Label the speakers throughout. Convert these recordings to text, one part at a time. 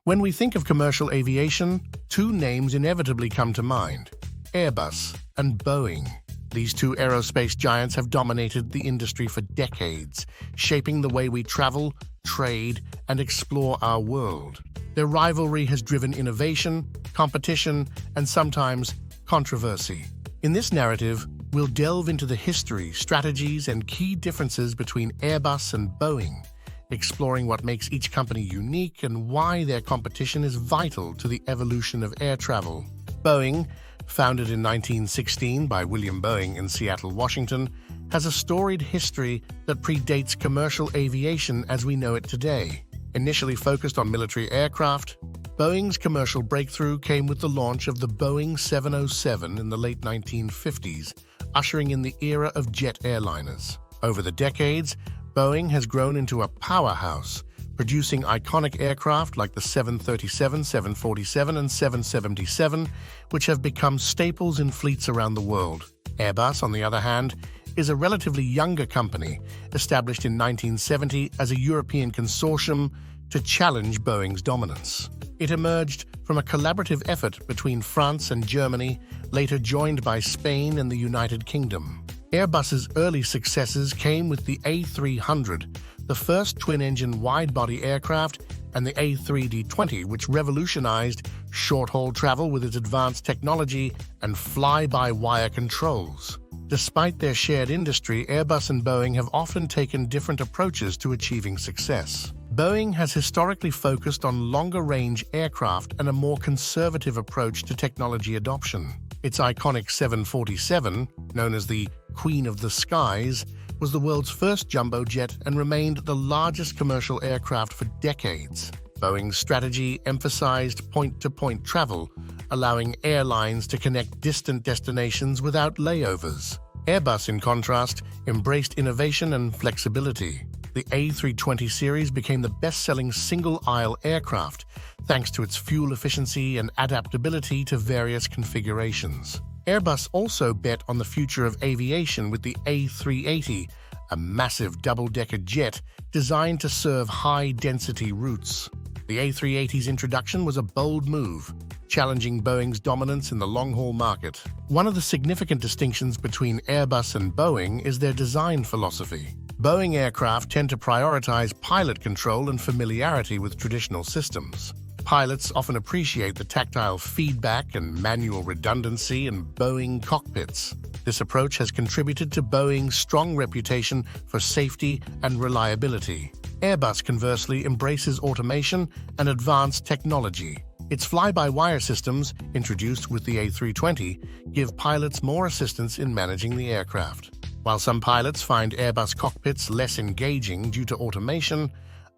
Speaker 1: When we think of commercial aviation, two names inevitably come to mind: Airbus and Boeing. These two aerospace giants have dominated the industry for decades, shaping the way we travel, trade, and explore our world. Their rivalry has driven innovation, competition, and sometimes controversy. In this narrative, we'll delve into the history, strategies, and key differences between Airbus and Boeing, exploring what makes each company unique and why their competition is vital to the evolution of air travel. Boeing, founded in 1916 by William Boeing in Seattle, Washington, has a storied history that predates commercial aviation as we know it today. Initially focused on military aircraft, Boeing's commercial breakthrough came with the launch of the Boeing 707 in the late 1950s, ushering in the era of jet airliners. Over the decades, Boeing has grown into a powerhouse, producing iconic aircraft like the 737, 747, and 777, which have become staples in fleets around the world. Airbus, on the other hand, is a relatively younger company, established in 1970 as a European consortium to challenge Boeing's dominance. It emerged from a collaborative effort between France and Germany, later joined by Spain and the United Kingdom. Airbus's early successes came with the A300, the first twin-engine wide-body aircraft, and the A320, which revolutionized short-haul travel with its advanced technology and fly-by-wire controls. Despite their shared industry, Airbus and Boeing have often taken different approaches to achieving success. Boeing has historically focused on longer-range aircraft and a more conservative approach to technology adoption. Its iconic 747, known as the Queen of the Skies, was the world's first jumbo jet and remained the largest commercial aircraft for decades. Boeing's strategy emphasized point-to-point travel, allowing airlines to connect distant destinations without layovers. Airbus, in contrast, embraced innovation and flexibility. The A320 series became the best-selling single-aisle aircraft, thanks to its fuel efficiency and adaptability to various configurations. Airbus also bet on the future of aviation with the A380, a massive double-decker jet designed to serve high-density routes. The A380's introduction was a bold move, challenging Boeing's dominance in the long-haul market. One of the significant distinctions between Airbus and Boeing is their design philosophy. Boeing aircraft tend to prioritize pilot control and familiarity with traditional systems. Pilots often appreciate the tactile feedback and manual redundancy in Boeing cockpits. This approach has contributed to Boeing's strong reputation for safety and reliability. Airbus, conversely, embraces automation and advanced technology. Its fly-by-wire systems, introduced with the A320, give pilots more assistance in managing the aircraft. While some pilots find Airbus cockpits less engaging due to automation,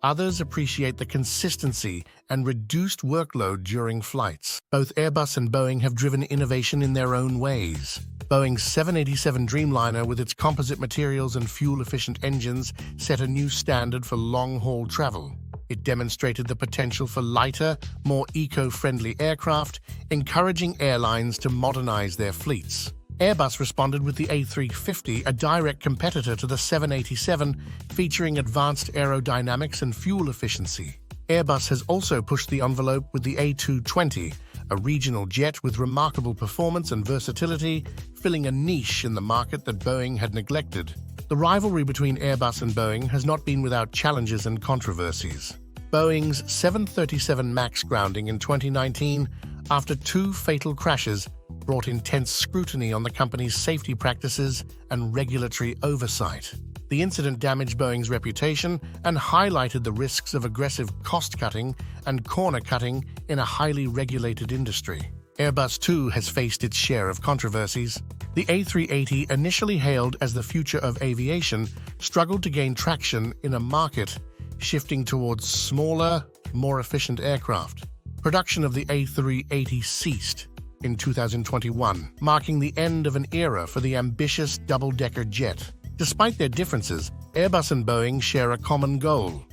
Speaker 1: others appreciate the consistency and reduced workload during flights. Both Airbus and Boeing have driven innovation in their own ways. Boeing's 787 Dreamliner, with its composite materials and fuel-efficient engines, set a new standard for long-haul travel. It demonstrated the potential for lighter, more eco-friendly aircraft, encouraging airlines to modernize their fleets. Airbus responded with the A350, a direct competitor to the 787, featuring advanced aerodynamics and fuel efficiency. Airbus has also pushed the envelope with the A220, a regional jet with remarkable performance and versatility, filling a niche in the market that Boeing had neglected. The rivalry between Airbus and Boeing has not been without challenges and controversies. Boeing's 737 MAX grounding in 2019, after two fatal crashes, brought intense scrutiny on the company's safety practices and regulatory oversight. The incident damaged Boeing's reputation and highlighted the risks of aggressive cost-cutting and corner-cutting in a highly regulated industry. Airbus, too, has faced its share of controversies. The A380, initially hailed as the future of aviation, struggled to gain traction in a market shifting towards smaller, more efficient aircraft. Production of the A380 ceased in 2021, marking the end of an era for the ambitious double-decker jet. Despite their differences, Airbus and Boeing share a common goal: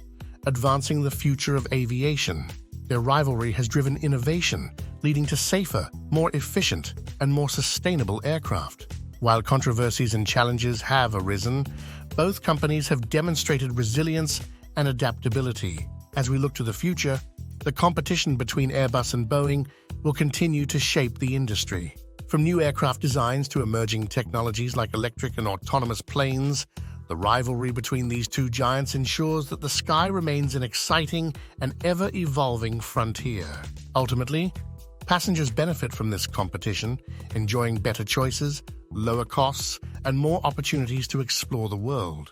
Speaker 1: advancing the future of aviation. Their rivalry has driven innovation, leading to safer, more efficient, and more sustainable aircraft. While controversies and challenges have arisen, both companies have demonstrated resilience and adaptability. As we look to the future, The competition between Airbus and Boeing will continue to shape the industry. From new aircraft designs to emerging technologies like electric and autonomous planes, the rivalry between these two giants ensures that the sky remains an exciting and ever-evolving frontier. Ultimately, passengers benefit from this competition, enjoying better choices, lower costs, and more opportunities to explore the world.